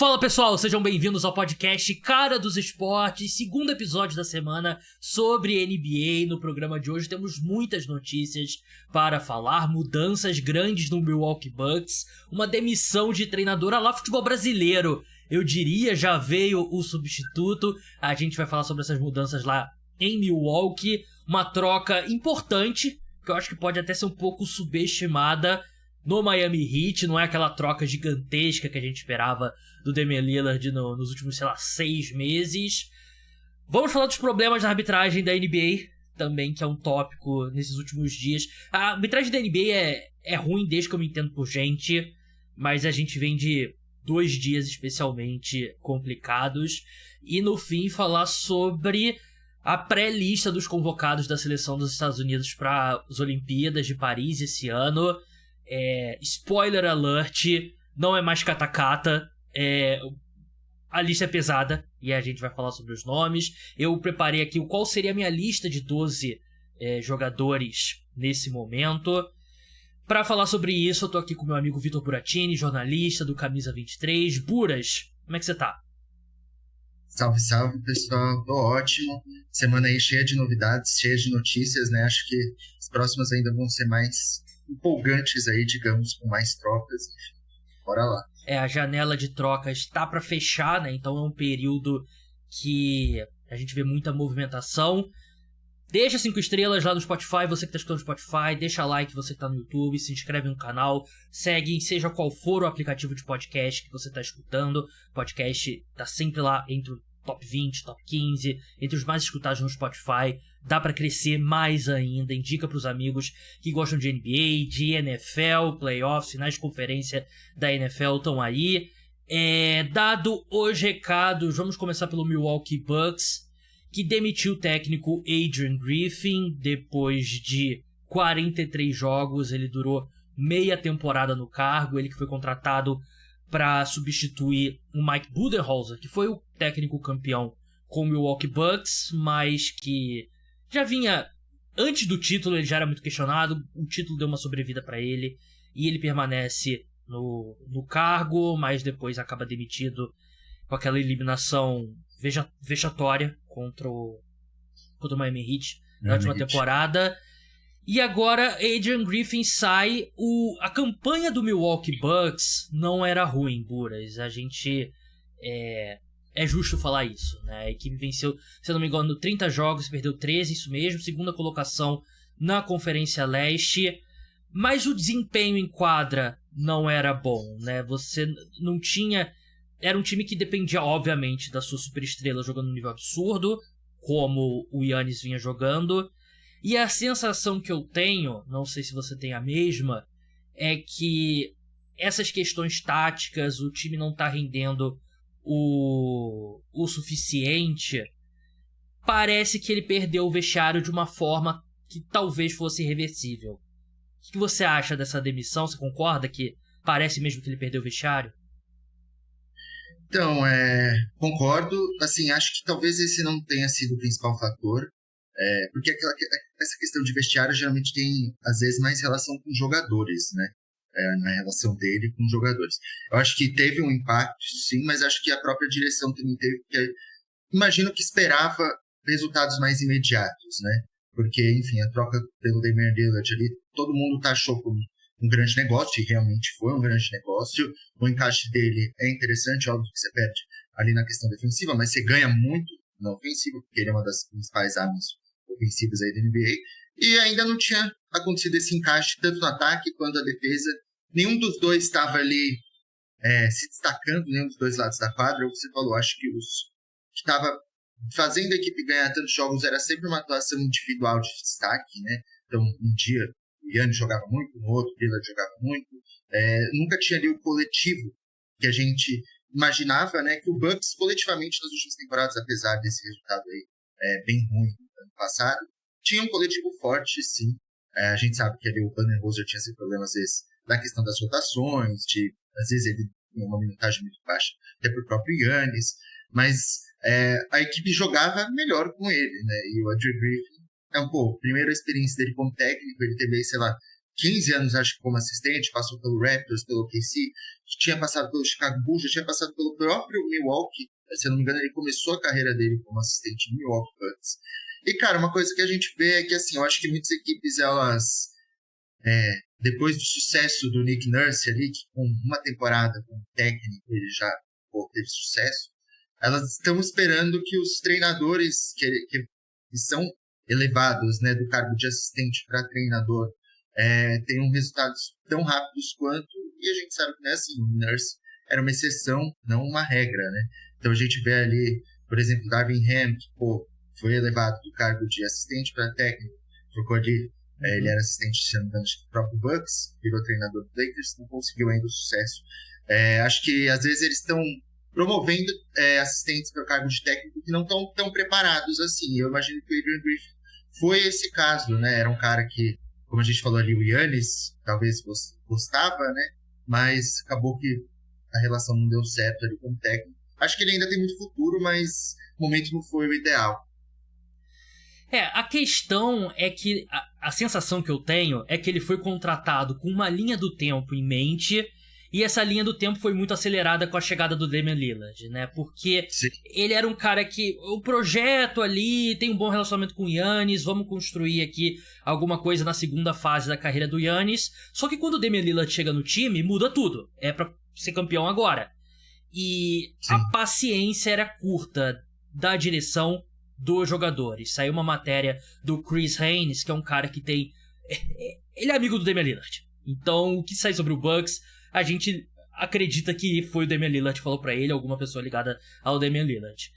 Fala pessoal, sejam bem-vindos ao podcast Cara dos Esportes, segundo episódio da semana sobre NBA. No programa de hoje temos muitas notícias para falar, mudanças grandes no Milwaukee Bucks, uma demissão de treinador lá futebol brasileiro, eu diria, já veio o substituto, a gente vai falar sobre essas mudanças lá em Milwaukee, uma troca importante, que eu acho que pode até ser um pouco subestimada, no Miami Heat. Não é aquela troca gigantesca que a gente esperava do Damian Lillard nos últimos, 6 meses. Vamos falar dos problemas da arbitragem da NBA também, que é um tópico nesses últimos dias. A arbitragem da NBA é ruim desde que eu me entendo por gente, mas a gente vem de 2 dias especialmente complicados. E no fim falar sobre a pré-lista dos convocados da seleção dos Estados Unidos para as Olimpíadas de Paris esse ano. Spoiler alert, não é mais cata-cata, a lista é pesada e a gente vai falar sobre os nomes. Eu preparei aqui qual seria a minha lista de 12 jogadores nesse momento. Para falar sobre isso, eu tô aqui com meu amigo Vitor Buratini, jornalista do Camisa 23. Buras, como é que você tá? Salve, salve, pessoal. Tô ótimo. Semana aí cheia de novidades, cheia de notícias, né? Acho que as próximas ainda vão ser mais empolgantes aí, digamos, com mais trocas. Enfim, bora lá. A janela de trocas está para fechar, né? Então é um período que a gente vê muita movimentação. Deixa 5 estrelas lá no Spotify, você que tá escutando no Spotify, deixa like você que tá no YouTube, se inscreve no canal, segue, seja qual for o aplicativo de podcast que você tá escutando. O podcast tá sempre lá entre o top 20, top 15, entre os mais escutados no Spotify. Dá pra crescer mais ainda, indica pros amigos que gostam de NBA, de NFL, playoffs, finais de conferência da NFL estão aí. Dado os recados, vamos começar pelo Milwaukee Bucks, que demitiu o técnico Adrian Griffin depois de 43 jogos. Ele durou meia temporada no cargo, ele que foi contratado para substituir o Mike Budenholzer, que foi o técnico campeão com o Milwaukee Bucks, mas que já vinha, antes do título ele já era muito questionado, o título deu uma sobrevida para ele, e ele permanece no cargo, mas depois acaba demitido com aquela eliminação vexatória contra o Miami Heat na última temporada. E agora Adrian Griffin sai. A campanha do Milwaukee Bucks não era ruim, Buras. A gente é justo falar isso, né? A equipe venceu, se eu não me engano, 30 jogos, perdeu 13, isso mesmo, segunda colocação na Conferência Leste. Mas o desempenho em quadra não era bom, né? Você não tinha... Era um time que dependia, obviamente, da sua superestrela jogando num nível absurdo, como o Giannis vinha jogando. E a sensação que eu tenho, não sei se você tem a mesma, é que essas questões táticas, o time não tá rendendo o suficiente. Parece que ele perdeu o vestiário de uma forma que talvez fosse irreversível. O que você acha dessa demissão? Você concorda que parece mesmo que ele perdeu o vestiário? Então, concordo. Assim, acho que talvez esse não tenha sido o principal fator, porque essa questão de vestiário geralmente tem, às vezes, mais relação com jogadores, né? Na relação dele com os jogadores. Eu acho que teve um impacto, sim, mas acho que a própria direção também teve, porque imagino que esperava resultados mais imediatos, né? Porque, enfim, a troca pelo Damian Lillard ali, todo mundo taxou como um grande negócio, e realmente foi um grande negócio. O encaixe dele é interessante, óbvio que você perde ali na questão defensiva, mas você ganha muito na ofensiva, porque ele é uma das principais armas ofensivas aí da NBA, e ainda não tinha acontecido esse encaixe tanto no ataque quanto na defesa. Nenhum dos dois estava ali se destacando, nenhum dos dois lados da quadra. Você falou, acho que os que estava fazendo a equipe ganhar tantos jogos era sempre uma atuação individual de destaque, né? Então, um dia o Giannis jogava muito, no outro o Lillard jogava muito. Nunca tinha ali o coletivo que a gente imaginava, né? Que o Bucks, coletivamente, nas últimas temporadas, apesar desse resultado aí bem ruim no ano passado, tinha um coletivo forte, sim. A gente sabe que ali o Budenholzer tinha esse problema, às vezes, da questão das rotações, às vezes ele tinha uma minutagem muito baixa, até pro próprio Giannis, mas a equipe jogava melhor com ele, né? E o Adrian Griffin primeira experiência dele como técnico, ele teve, sei lá, 15 anos, acho que como assistente, passou pelo Raptors, pelo OKC, tinha passado pelo Chicago Bulls, já tinha passado pelo próprio Milwaukee. Se eu não me engano, ele começou a carreira dele como assistente no Milwaukee Bucks. E, cara, uma coisa que a gente vê é que, assim, eu acho que muitas equipes, elas, depois do sucesso do Nick Nurse ali, que com uma temporada como técnico ele já teve sucesso, elas estão esperando que os treinadores que são elevados, né, do cargo de assistente para treinador tenham resultados tão rápidos quanto, e a gente sabe que não é assim. O Nurse era uma exceção, não uma regra, né? Então a gente vê ali, por exemplo, Darvin Ham, que foi elevado do cargo de assistente para técnico, trocou ali, ele era assistente, se não me engano, do próprio Bucks, virou treinador do Lakers, não conseguiu ainda o sucesso. Acho que às vezes eles estão promovendo assistentes para o cargo de técnico que não estão tão preparados assim. Eu imagino que o Adrian Griffin foi esse caso, né? Era um cara que, como a gente falou ali, o Giannis talvez gostava, né? Mas acabou que a relação não deu certo ali com o técnico. Acho que ele ainda tem muito futuro, mas o momento não foi o ideal. A questão é que a sensação que eu tenho é que ele foi contratado com uma linha do tempo em mente, e essa linha do tempo foi muito acelerada com a chegada do Damian Lillard, né? Porque Sim. ele era um cara que, o projeto ali, tem um bom relacionamento com o Giannis, vamos construir aqui alguma coisa na segunda fase da carreira do Giannis. Só que quando o Damian Lillard chega no time, muda tudo. É pra ser campeão agora. E Sim. a paciência era curta da direção dos jogadores. Saiu uma matéria do Chris Haynes, que é um cara que tem... Ele é amigo do Damian Lillard. Então, o que sai sobre o Bucks, a gente acredita que foi o Damian Lillard que falou pra ele, alguma pessoa ligada ao Damian Lillard.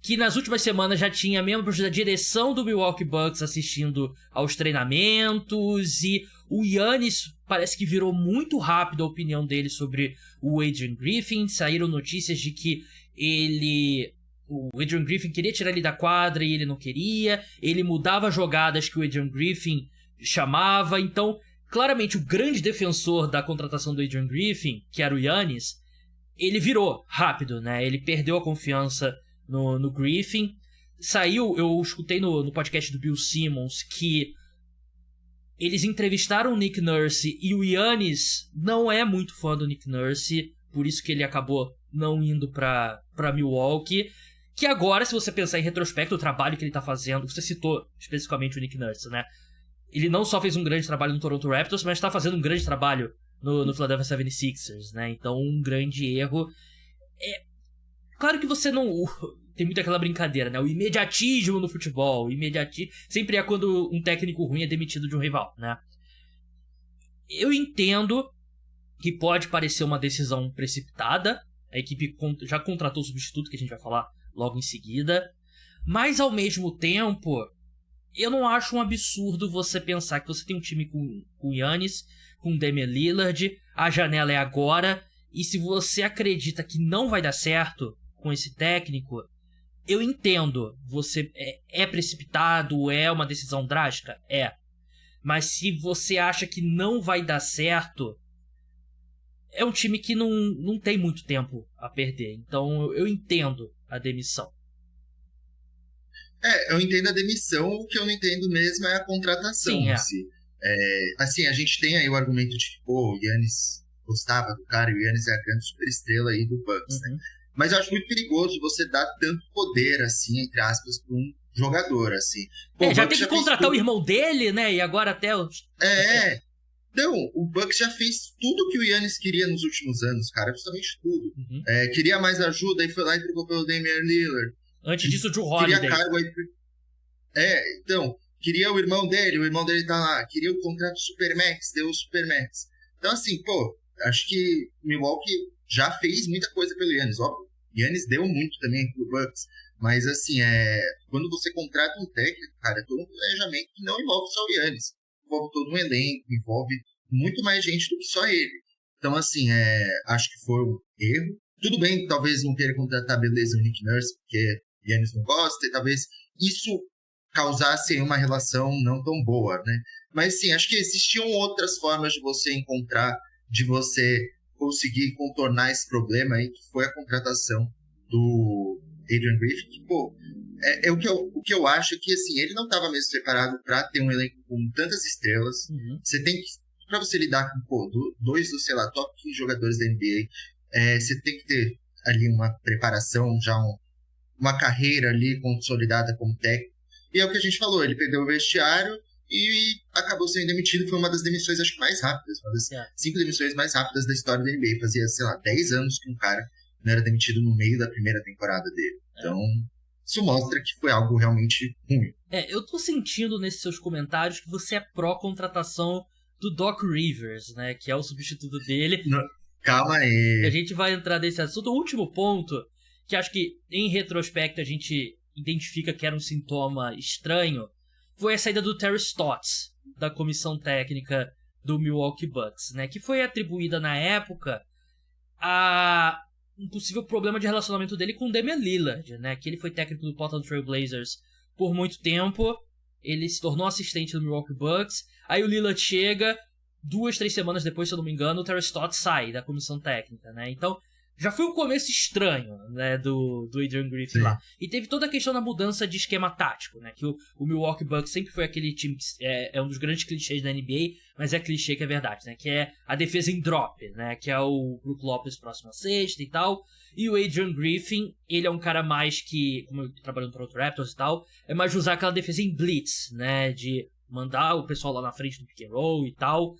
Que nas últimas semanas já tinha membros da direção do Milwaukee Bucks assistindo aos treinamentos, e o Giannis parece que virou muito rápido a opinião dele sobre o Adrian Griffin. Saíram notícias de que o Adrian Griffin queria tirar ele da quadra e ele não queria. Ele mudava jogadas que o Adrian Griffin chamava. Então, claramente, o grande defensor da contratação do Adrian Griffin, que era o Giannis, ele virou rápido, né? Ele perdeu a confiança no Griffin. Saiu, eu escutei no podcast do Bill Simmons que eles entrevistaram o Nick Nurse e o Giannis não é muito fã do Nick Nurse, por isso que ele acabou não indo pra Milwaukee. Que agora, se você pensar em retrospecto, o trabalho que ele tá fazendo, você citou especificamente o Nick Nurse, né? Ele não só fez um grande trabalho no Toronto Raptors, mas tá fazendo um grande trabalho no Philadelphia 76ers, né? Então, um grande erro. Claro que você não... Tem muito aquela brincadeira, né? O imediatismo no futebol. Sempre é quando um técnico ruim é demitido de um rival, né? Eu entendo que pode parecer uma decisão precipitada. A equipe já contratou o substituto, que a gente vai falar logo em seguida. Mas, ao mesmo tempo, eu não acho um absurdo você pensar que você tem um time com o Giannis, com o Damian Lillard, a janela é agora, e se você acredita que não vai dar certo com esse técnico, eu entendo, você é precipitado, é uma decisão drástica? É. Mas se você acha que não vai dar certo, é um time que não tem muito tempo a perder. Então eu entendo a demissão. Eu entendo a demissão, o que eu não entendo mesmo é a contratação. Sim, assim, a gente tem aí o argumento de que o Giannis gostava do cara, e o Giannis é a grande superestrela aí do Bucks, né? Mas eu acho muito perigoso você dar tanto poder, assim, entre aspas, para um jogador, assim. Já tem que contratar o irmão dele, né? E agora até o... Então, o Bucks já fez tudo que o Giannis queria nos últimos anos, cara. Absolutamente tudo. Queria mais ajuda, aí foi lá e trocou pelo Damian Lillard. Antes disso, o Drew Holiday. Queria cargo aí... então, queria o irmão dele tá lá. Queria o contrato Supermax, deu o Supermax. Então, assim, acho que Milwaukee já fez muita coisa pelo Giannis, óbvio. Giannis deu muito também pro Bucks, mas assim, quando você contrata um técnico, cara, é todo um planejamento que não envolve só o Giannis, envolve todo um elenco, envolve muito mais gente do que só ele. Então, assim, acho que foi um erro. Tudo bem, talvez não queira contratar, beleza, o Nick Nurse, porque o Giannis não gosta, e talvez isso causasse uma relação não tão boa, né? Mas, sim, acho que existiam outras formas de você encontrar, de você conseguir contornar esse problema aí, que foi a contratação do Adrian Griffin, que, o que eu acho é que, assim, ele não estava mesmo preparado para ter um elenco com tantas estrelas. Você tem que para você lidar com, pô, dois dos, sei lá, top 15 jogadores da NBA, você tem que ter ali uma preparação, já uma carreira ali consolidada como técnico. E é o que a gente falou, ele perdeu o vestiário e acabou sendo demitido. Foi uma das demissões, acho que mais rápidas, uma das 5 demissões mais rápidas da história da NBA. Fazia, sei lá, 10 anos que um cara não era demitido no meio da primeira temporada dele. Então, isso mostra que foi algo realmente ruim. Eu tô sentindo nesses seus comentários que você é pró-contratação do Doc Rivers, né? Que é o substituto dele. Não, calma aí. A gente vai entrar nesse assunto. O último ponto, que acho que em retrospecto a gente identifica que era um sintoma estranho, foi a saída do Terry Stotts, da comissão técnica do Milwaukee Bucks, né? Que foi atribuída na época a um possível problema de relacionamento dele com o Damian Lillard, né? Que ele foi técnico do Portland Trail Blazers por muito tempo, ele se tornou assistente do Milwaukee Bucks, aí o Lillard chega, 2-3 semanas depois, se eu não me engano, o Terry Stotts sai da comissão técnica, né? Então, já foi um começo estranho, né, do Adrian Griffin lá. E teve toda a questão da mudança de esquema tático, né? Que o Milwaukee Bucks sempre foi aquele time que é um dos grandes clichês da NBA, mas é clichê que é verdade, né? Que é a defesa em drop, né? Que é o Brook Lopez próximo à cesta e tal. E o Adrian Griffin, ele é um cara mais que, como eu trabalho no Toronto Raptors e tal, é mais de usar aquela defesa em blitz, né? De mandar o pessoal lá na frente do pick and roll e tal.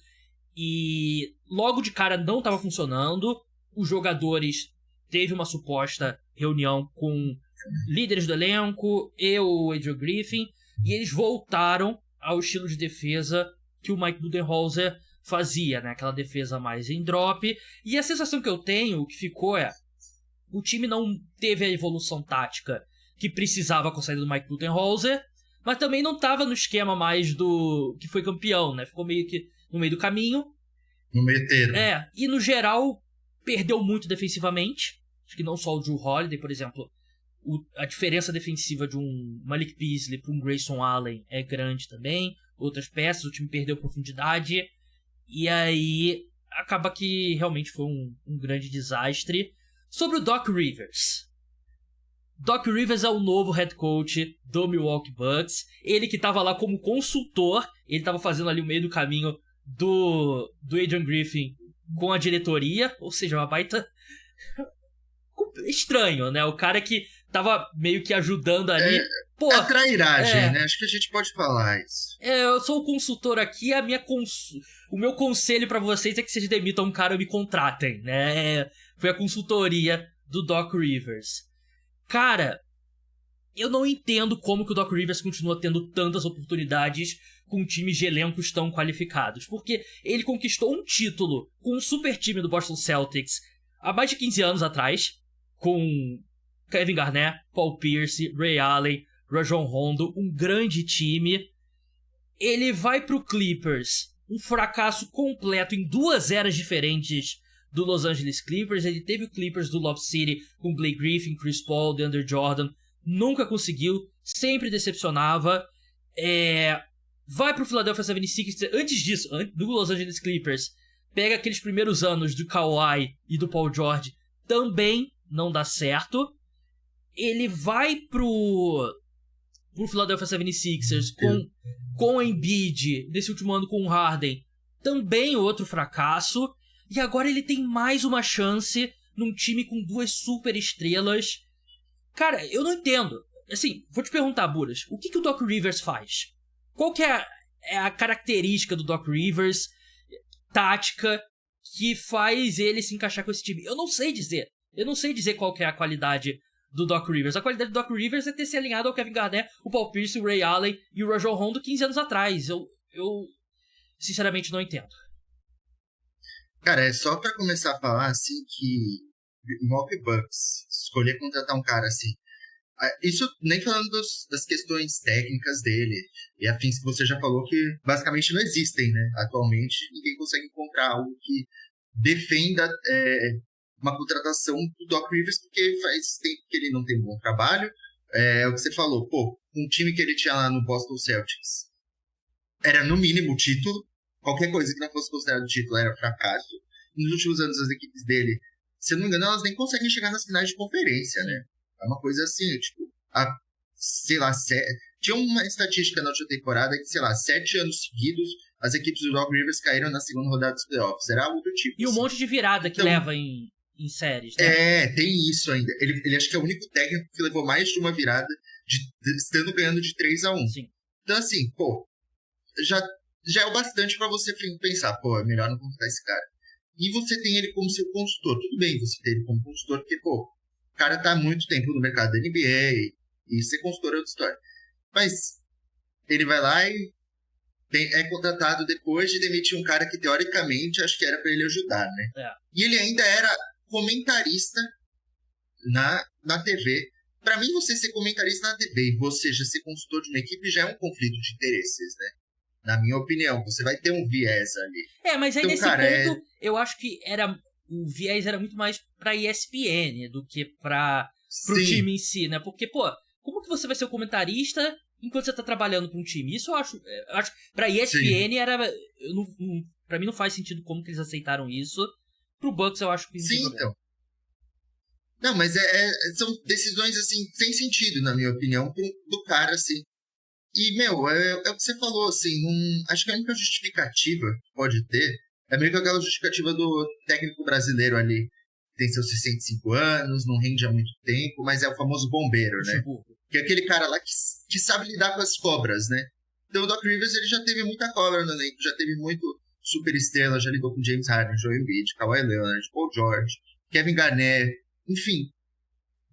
E logo de cara não estava funcionando. Os jogadores teve uma suposta reunião com líderes do elenco e o Adrian Griffin, e eles voltaram ao estilo de defesa que o Mike Budenholzer fazia, né? Aquela defesa mais em drop. E a sensação que eu tenho, o que ficou o time não teve a evolução tática que precisava com a saída do Mike Budenholzer, mas também não estava no esquema mais do que foi campeão, né? Ficou meio que no meio do caminho. No meio termo. E no geral perdeu muito defensivamente. Acho que não só o Jrue Holiday, por exemplo. A diferença defensiva de um Malik Beasley para um Grayson Allen é grande também. Outras peças, o time perdeu profundidade. E aí acaba que realmente foi um grande desastre. Sobre o Doc Rivers. Doc Rivers é o novo head coach do Milwaukee Bucks. Ele que estava lá como consultor. Ele estava fazendo ali o meio do caminho do Adrian Griffin com a diretoria, ou seja, uma baita estranho, né? O cara que tava meio que ajudando ali. A trairagem, né? Acho que a gente pode falar isso. Eu sou o consultor aqui, o meu conselho pra vocês é que vocês demitam um cara e me contratem, né? Foi a consultoria do Doc Rivers. Cara, eu não entendo como que o Doc Rivers continua tendo tantas oportunidades com times de elencos tão qualificados. Porque ele conquistou um título com um super time do Boston Celtics há mais de 15 anos atrás, com Kevin Garnett, Paul Pierce, Ray Allen, Rajon Rondo, um grande time. Ele vai pro Clippers, um fracasso completo em 2 eras diferentes do Los Angeles Clippers. Ele teve o Clippers do Lob City com Blake Griffin, Chris Paul, DeAndre Jordan. Nunca conseguiu, sempre decepcionava. Vai pro Philadelphia 76ers, antes disso, do Los Angeles Clippers, pega aqueles primeiros anos do Kawhi e do Paul George, também não dá certo. Ele vai pro Philadelphia 76ers com o Embiid, nesse último ano com o Harden, também outro fracasso. E agora ele tem mais uma chance num time com 2 super estrelas. Cara, eu não entendo. Assim, vou te perguntar, Buras, o que o Doc Rivers faz? Qual que é a característica do Doc Rivers, tática, que faz ele se encaixar com esse time? Eu não sei dizer. Eu não sei dizer qual que é a qualidade do Doc Rivers. A qualidade do Doc Rivers é ter se alinhado ao Kevin Garnett, o Paul Pierce, o Ray Allen e o Rajon Rondo 15 anos atrás. Eu sinceramente não entendo. Cara, é só pra começar a falar, assim, que o Milwaukee Bucks escolher contratar um cara assim, isso nem falando das questões técnicas dele e afins que você já falou que basicamente não existem, né? Atualmente ninguém consegue encontrar algo que defenda uma contratação do Doc Rivers, porque faz tempo que ele não tem um bom trabalho. É o que você falou, um time que ele tinha lá no Boston Celtics era no mínimo título, qualquer coisa que não fosse considerado título era fracasso. Nos últimos anos as equipes dele, se eu não me engano, elas nem conseguem chegar nas finais de conferência, né? É uma coisa assim, tipo, sei lá, tinha uma estatística na última temporada que, sei lá, 7 anos seguidos as equipes do Doc Rivers caíram na segunda rodada dos playoffs. Era algo do tipo. E um monte de virada que leva em séries, né? Tem isso ainda. Ele acho que é o único técnico que levou mais de uma virada estando ganhando de 3-1. Sim. Então, assim, já é o bastante pra você pensar, é melhor não contratar esse cara. E você tem ele como seu consultor. Tudo bem você ter ele como consultor, porque, o cara tá há muito tempo no mercado da NBA e ser consultor é outra história. Mas ele vai lá e é contratado depois de demitir um cara que, teoricamente, acho que era pra ele ajudar, né? É. E ele ainda era comentarista na TV. Pra mim, você ser comentarista na TV e você já ser consultor de uma equipe já é um conflito de interesses, né? Na minha opinião, você vai ter um viés ali. Mas aí então, nesse cara, ponto, eu acho que o viés era muito mais pra ESPN do que pro time em si, né? Porque, como que você vai ser o comentarista enquanto você tá trabalhando pra um time? Isso eu acho pra ESPN pra mim não faz sentido como que eles aceitaram isso. Pro Bucks eu acho que... Sim, então. Não, mas são decisões, assim, sem sentido, na minha opinião, do cara, assim. E, é o que você falou, assim, acho que a única justificativa que pode ter é meio que aquela justificativa do técnico brasileiro ali, tem seus 65 anos, não rende há muito tempo, mas é o famoso bombeiro, né? Que é aquele cara lá que sabe lidar com as cobras, né? Então o Doc Rivers, ele já teve muita cobra no elenco, já teve muito super estrela, já lidou com James Harden, Joel Embiid, Kawhi Leonard, Paul George, Kevin Garnett, enfim,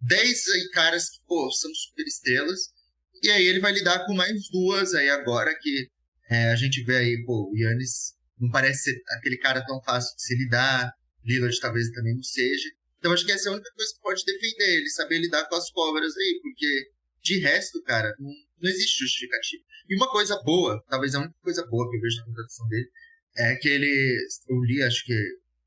10 aí caras que, são super estrelas. E aí ele vai lidar com mais duas aí agora que a gente vê aí, o Giannis não parece ser aquele cara tão fácil de se lidar, Lillard talvez também não seja. Então acho que essa é a única coisa que pode defender ele, saber lidar com as cobras aí, porque de resto, cara, não existe justificativa. E uma coisa boa, talvez a única coisa boa que eu vejo na contratação dele, é que eu li, acho que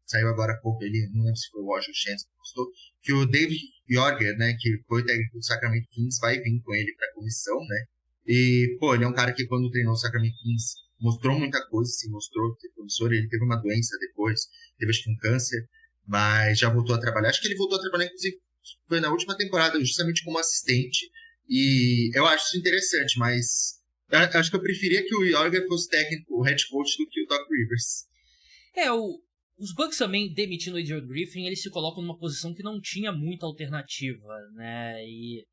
saiu agora há pouco, não lembro se foi o Washington Chance que postou, que o David Jorger, né, que foi técnico do Sacramento Kings, vai vir com ele pra comissão, né? E, ele é um cara que quando treinou o Sacramento Kings mostrou muita coisa, se mostrou que é promissor. Ele teve uma doença depois, teve acho que um câncer, mas já voltou a trabalhar. Acho que ele voltou a trabalhar, inclusive, foi na última temporada, justamente como assistente. E eu acho isso interessante, mas acho que eu preferia que o Jorger fosse técnico, o head coach, do que o Doc Rivers. Os Bucks também, demitindo o Adrian Griffin, eles se colocam numa posição que não tinha muita alternativa, né? E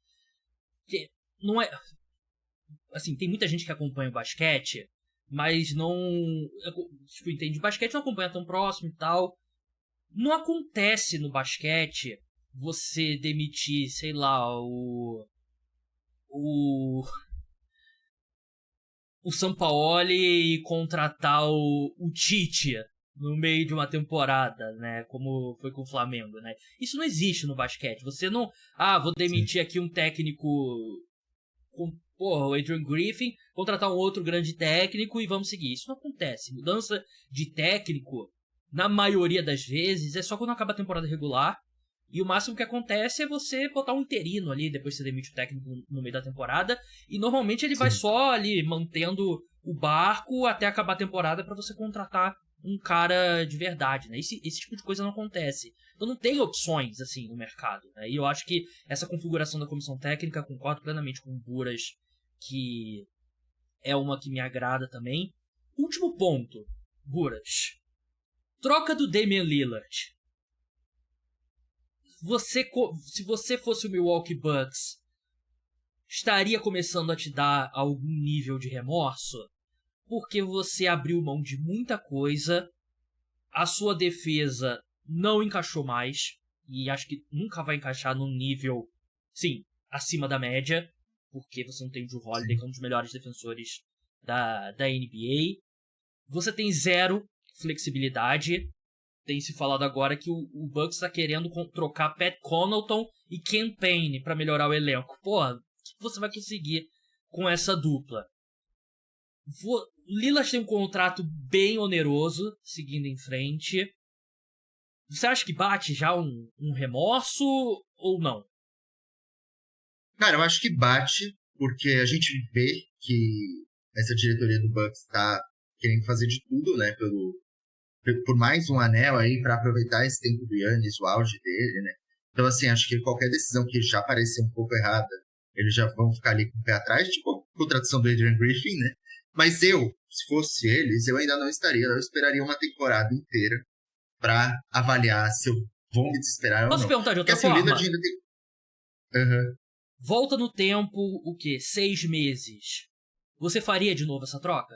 que não é... Assim, tem muita gente que acompanha o basquete, mas não... Tipo, entende, o basquete não acompanha tão próximo e tal. Não acontece no basquete você demitir, sei lá, o Sampaoli e contratar o Tite no meio de uma temporada, né? Como foi com o Flamengo, né? Isso não existe no basquete. Você não... vou demitir aqui um técnico... o Adrian Griffin, contratar um outro grande técnico e vamos seguir. Isso não acontece. Mudança de técnico, na maioria das vezes, é só quando acaba a temporada regular. E o máximo que acontece é você botar um interino ali, depois você demite o técnico no meio da temporada. E normalmente ele vai só ali mantendo o barco até acabar a temporada para você contratar um cara de verdade, né? Esse tipo de coisa não acontece. Então não tem opções, assim, no mercado, né? E eu acho que essa configuração da comissão técnica, concordo plenamente com o Buras, que é uma que me agrada também. Último ponto, Buras. Troca do Damian Lillard. Se você fosse o Milwaukee Bucks, estaria começando a te dar algum nível de remorso? Porque você abriu mão de muita coisa, a sua defesa não encaixou mais, e acho que nunca vai encaixar num nível, sim, acima da média, porque você não tem o Jrue Holiday, que é um dos melhores defensores da NBA. Você tem zero flexibilidade. Tem se falado agora que o Bucks está querendo trocar Pat Connaughton e Cam Payne para melhorar o elenco. Porra, o que você vai conseguir com essa dupla? Lillard tem um contrato bem oneroso, seguindo em frente. Você acha que bate já um remorso ou não? Cara, eu acho que bate, porque a gente vê que essa diretoria do Bucks tá querendo fazer de tudo, né, por mais um anel aí para aproveitar esse tempo do Giannis, o auge dele, né? Então, assim, acho que qualquer decisão que já parecer um pouco errada, eles já vão ficar ali com o pé atrás, tipo a contratação do Adrian Griffin, né? Mas se fosse eles, eu ainda não estaria. Eu esperaria uma temporada inteira pra avaliar se eu vou me desesperar ou Posso não. perguntar de Porque outra assim, o forma? Lillard ainda tem... Uhum. Volta no tempo, o quê? 6 meses. Você faria de novo essa troca?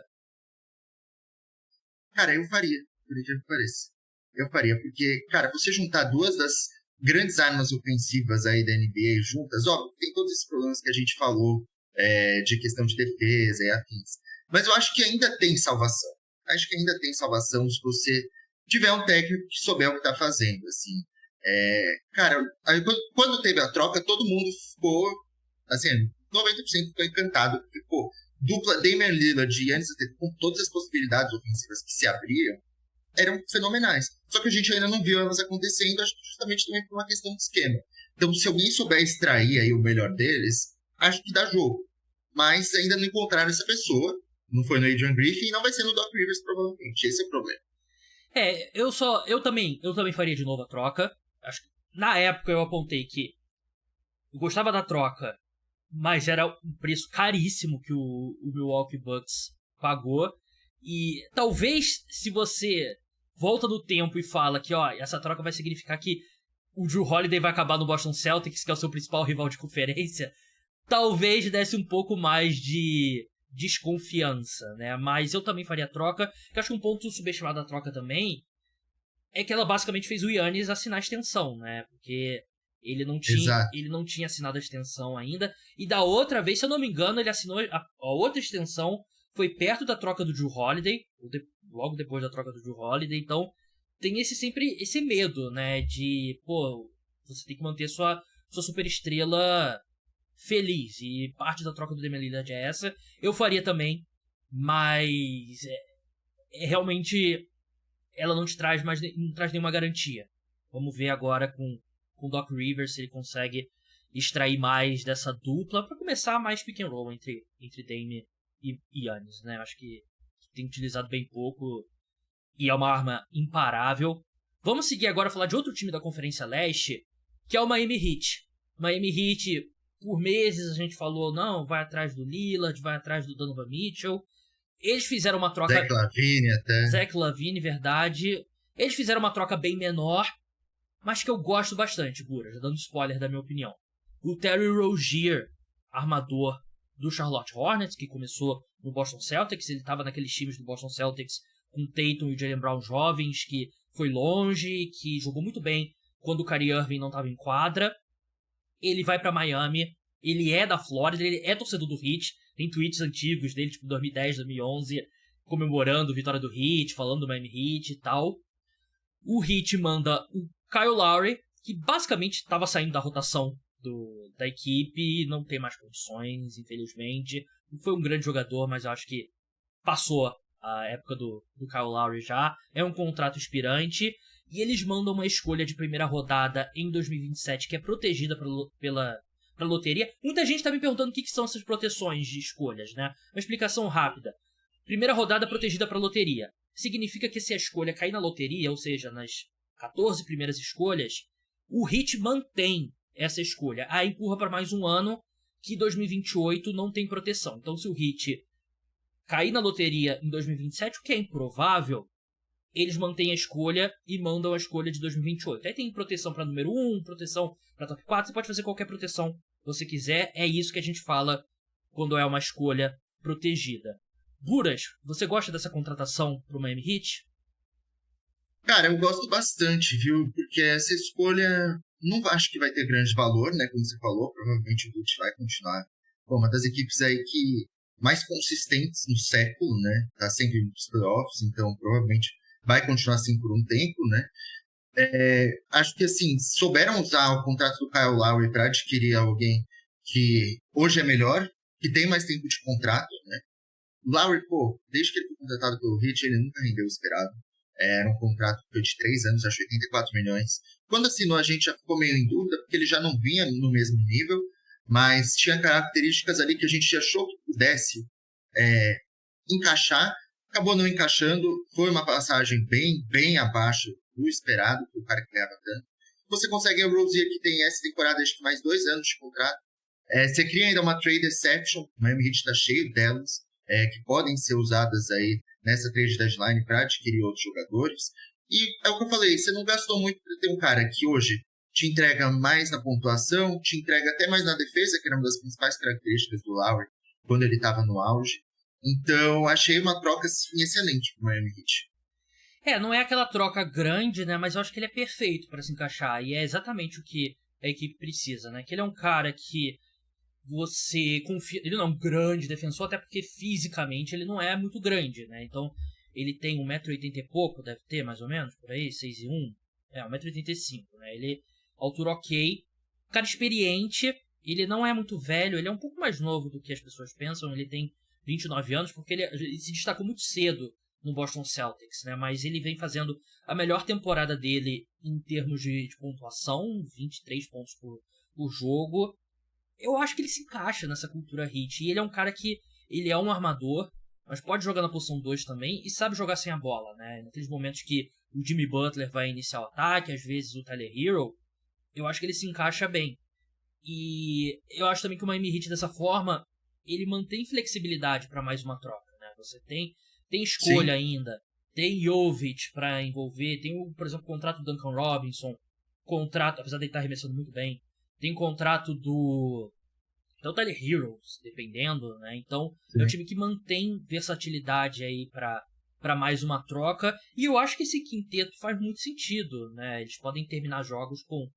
Cara, eu faria, por incrível que pareça. Eu faria, porque, cara, você juntar duas das grandes armas ofensivas aí da NBA juntas, óbvio, tem todos esses problemas que a gente falou, de questão de defesa e afins. Mas eu acho que ainda tem salvação. Acho que ainda tem salvação se você tiver um técnico que souber o que tá fazendo, assim. Cara, aí, quando teve a troca, todo mundo ficou, assim, 90% ficou encantado, porque, pô, dupla Damian Lillard e Giannis com todas as possibilidades ofensivas que se abriam, eram fenomenais. Só que a gente ainda não viu elas acontecendo, acho que justamente também por uma questão de esquema. Então, se alguém souber extrair aí o melhor deles, acho que dá jogo. Mas ainda não encontraram essa pessoa. Não foi no Adrian Griffin e não vai ser no Doc Rivers, provavelmente. Esse é o problema. Eu também faria de novo a troca. Acho que na época eu apontei que eu gostava da troca, mas era um preço caríssimo que o Milwaukee Bucks pagou. E talvez se você volta no tempo e fala que essa troca vai significar que o Jrue Holiday vai acabar no Boston Celtics, que é o seu principal rival de conferência, talvez desse um pouco mais de desconfiança, né? Mas eu também faria a troca. Eu acho que um ponto subestimado da troca também é que ela basicamente fez o Giannis assinar a extensão, né? Porque ele não tinha assinado a extensão ainda. E da outra vez, se eu não me engano, ele assinou a outra extensão. Foi perto da troca do Jrue Holiday, logo depois da troca do Jrue Holiday. Então, tem sempre esse medo, né? De, pô, você tem que manter sua superestrela feliz. E parte da troca do Damian Lillard é essa. Eu faria também, mas realmente ela não traz nenhuma garantia. Vamos ver agora com o Doc Rivers se ele consegue extrair mais dessa dupla para começar mais pick and roll entre Dame e Giannis, né? Acho que tem utilizado bem pouco e é uma arma imparável. Vamos seguir agora a falar de outro time da Conferência Leste, que é o Miami Heat. Miami Heat, por meses a gente falou, não, vai atrás do Lillard, vai atrás do Donovan Mitchell. Eles fizeram uma troca... Zach LaVine até. Zach LaVine, verdade. Eles fizeram uma troca bem menor, mas que eu gosto bastante, Gura, já dando spoiler da minha opinião. O Terry Rozier, armador do Charlotte Hornets, que começou no Boston Celtics, ele estava naqueles times do Boston Celtics com Tatum e Jaylen Brown jovens, que foi longe, que jogou muito bem quando o Kyrie Irving não estava em quadra. Ele vai para Miami, ele é da Flórida, ele é torcedor do Heat, tem tweets antigos dele, tipo 2010, 2011, comemorando a vitória do Heat, falando do Miami Heat e tal. O Heat manda o Kyle Lowry, que basicamente estava saindo da rotação da equipe, não tem mais condições, infelizmente. Foi um grande jogador, mas eu acho que passou a época do Kyle Lowry já. É um contrato expirante. E eles mandam uma escolha de primeira rodada em 2027, que é protegida pela loteria. Muita gente está me perguntando o que são essas proteções de escolhas, né? Uma explicação rápida. Primeira rodada protegida para loteria. Significa que se a escolha cair na loteria, ou seja, nas 14 primeiras escolhas, o Heat mantém essa escolha. Aí empurra para mais um ano, que 2028 não tem proteção. Então, se o Heat cair na loteria em 2027, o que é improvável, eles mantêm a escolha e mandam a escolha de 2028. Aí tem proteção para número 1, proteção para top 4, você pode fazer qualquer proteção que você quiser. É isso que a gente fala quando é uma escolha protegida. Buras, você gosta dessa contratação pro Miami Heat? Cara, eu gosto bastante, viu? Porque essa escolha não acho que vai ter grande valor, né? Como você falou, provavelmente o Heat vai continuar uma das equipes aí que mais consistentes no século, né? Tá sempre nos playoffs, então provavelmente vai continuar assim por um tempo, né? Acho que, assim, souberam usar o contrato do Kyle Lowry para adquirir alguém que hoje é melhor, que tem mais tempo de contrato, né? Lowry, pô, desde que ele foi contratado pelo Heat, ele nunca rendeu o esperado. Era um contrato que foi de 3 anos, acho 84 milhões. Quando assinou, a gente já ficou meio em dúvida, porque ele já não vinha no mesmo nível, mas tinha características ali que a gente achou que pudesse encaixar. Acabou não encaixando, foi uma passagem bem abaixo do esperado, para o cara que ganhava tanto. Você consegue o Rozier, que tem essa temporada, acho que mais 2 anos de contrato. Você cria ainda uma trade exception, o Miami Heat está cheio delas. que podem ser usadas aí nessa trade deadline para adquirir outros jogadores. E é o que eu falei, você não gastou muito para ter um cara que hoje te entrega mais na pontuação, te entrega até mais na defesa, que era uma das principais características do Lowry quando ele estava no auge. Então, achei uma troca assim, excelente para o Miami Heat. Não é aquela troca grande, né? Mas eu acho que ele é perfeito para se encaixar. E é exatamente o que a equipe precisa, né? Que ele é um cara que você confia... Ele não é um grande defensor, até porque fisicamente ele não é muito grande, né? Então, ele tem 1,80m e pouco, deve ter mais ou menos, por aí, 6'1". 1,85m, né? Ele, altura ok. Cara experiente, ele não é muito velho, ele é um pouco mais novo do que as pessoas pensam, ele tem 29 anos, porque ele se destacou muito cedo no Boston Celtics, né? Mas ele vem fazendo a melhor temporada dele em termos de pontuação, 23 pontos por jogo. Eu acho que ele se encaixa nessa cultura Heat, e ele é um cara que ele é um armador, mas pode jogar na posição 2 também, e sabe jogar sem a bola, né? Naqueles momentos que o Jimmy Butler vai iniciar o ataque, às vezes o Tyler Hero, eu acho que ele se encaixa bem. E eu acho também que o Miami Heat, dessa forma, ele mantém flexibilidade para mais uma troca, né? Você tem escolha ainda, tem Jovic para envolver, tem, por exemplo, o contrato do Duncan Robinson, apesar de ele estar arremessando muito bem, tem contrato do Tyler Hero, dependendo, né? Então, é um time que mantém versatilidade aí para mais uma troca, e eu acho que esse quinteto faz muito sentido, né? Eles podem terminar jogos com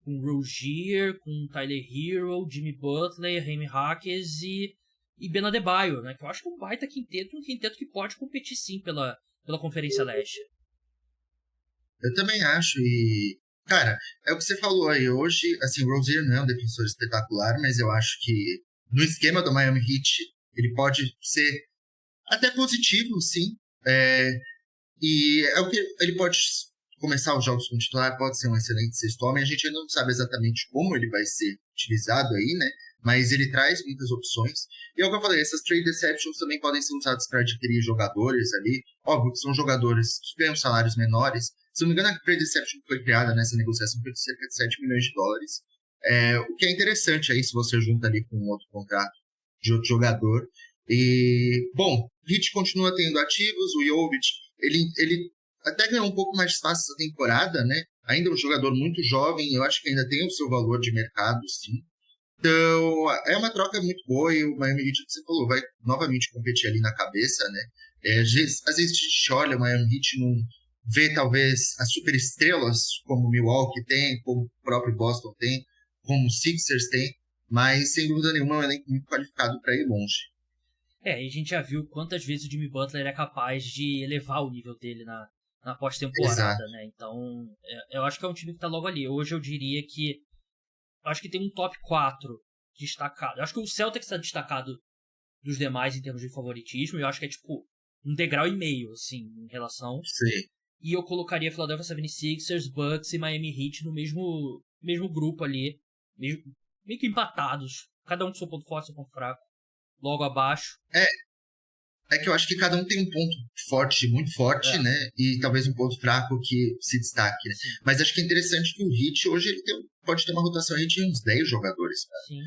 Rozier, com Tyler Hero, Jimmy Butler, Jaime Jaquez e Ben Adebayo, né? Que eu acho que é um baita quinteto, um quinteto que pode competir sim pela Conferência Leste. Eu também acho, e cara, é o que você falou aí, hoje, assim, o Rozier não é um defensor espetacular, mas eu acho que no esquema do Miami Heat, ele pode ser até positivo, sim, e é o que ele pode começar os jogos com titular, pode ser um excelente sexto homem, a gente ainda não sabe exatamente como ele vai ser utilizado aí, né, mas ele traz muitas opções, e é o que eu falei, essas trade deceptions também podem ser usadas para adquirir jogadores ali, óbvio que são jogadores que ganham salários menores. Se não me engano, a trade deception que foi criada nessa negociação foi de cerca de 7 milhões de dólares, o que é interessante aí se você junta ali com um outro contrato de outro jogador. E, bom, o Heat continua tendo ativos, o Jovic, ele até ganhou um pouco mais de espaço essa temporada, né? Ainda é um jogador muito jovem, eu acho que ainda tem o seu valor de mercado, sim. Então, é uma troca muito boa, e o Miami Heat, que você falou, vai novamente competir ali na cabeça, né? Às vezes a gente olha o Miami Heat e não vê, talvez, as superestrelas como o Milwaukee tem, como o próprio Boston tem, como o Sixers tem, mas, sem dúvida nenhuma, é um elenco muito qualificado para ir longe. E a gente já viu quantas vezes o Jimmy Butler é capaz de elevar o nível dele na pós-temporada, né? Então, eu acho que é um time que tá logo ali. Hoje eu diria que acho que tem um top 4 destacado. Eu acho que o Celtics está destacado dos demais em termos de favoritismo, e eu acho que é tipo um degrau e meio, assim, em relação. Sim. E eu colocaria Philadelphia 76ers, Bucks e Miami Heat no mesmo grupo ali, meio que empatados, cada um com seu ponto forte e seu ponto fraco, logo abaixo. É que eu acho que cada um tem um ponto forte, muito forte, né? E talvez um ponto fraco que se destaque, né? Mas acho que é interessante que o Heat hoje ele pode ter uma rotação aí de uns 10 jogadores. Cara. Sim.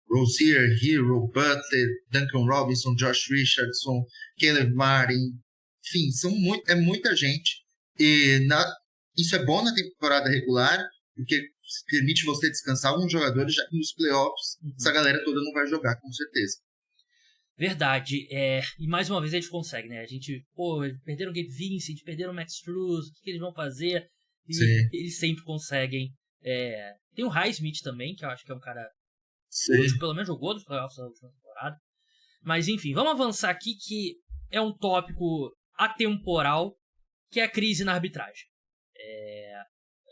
Rozier, Hero, Butler, Duncan Robinson, Josh Richardson, Caleb Martin, enfim, é muita gente. E isso é bom na temporada regular, porque permite você descansar alguns jogadores, já que nos playoffs essa galera toda não vai jogar, com certeza. Verdade, e mais uma vez eles conseguem, né? A gente, perderam o Gabe Vincent, perderam o Max Struz, o que eles vão fazer? E eles sempre conseguem. Tem o Highsmith também, que eu acho que é um cara útil, pelo menos jogou nos playoffs da última temporada. Mas enfim, vamos avançar aqui, que é um tópico atemporal, que é a crise na arbitragem.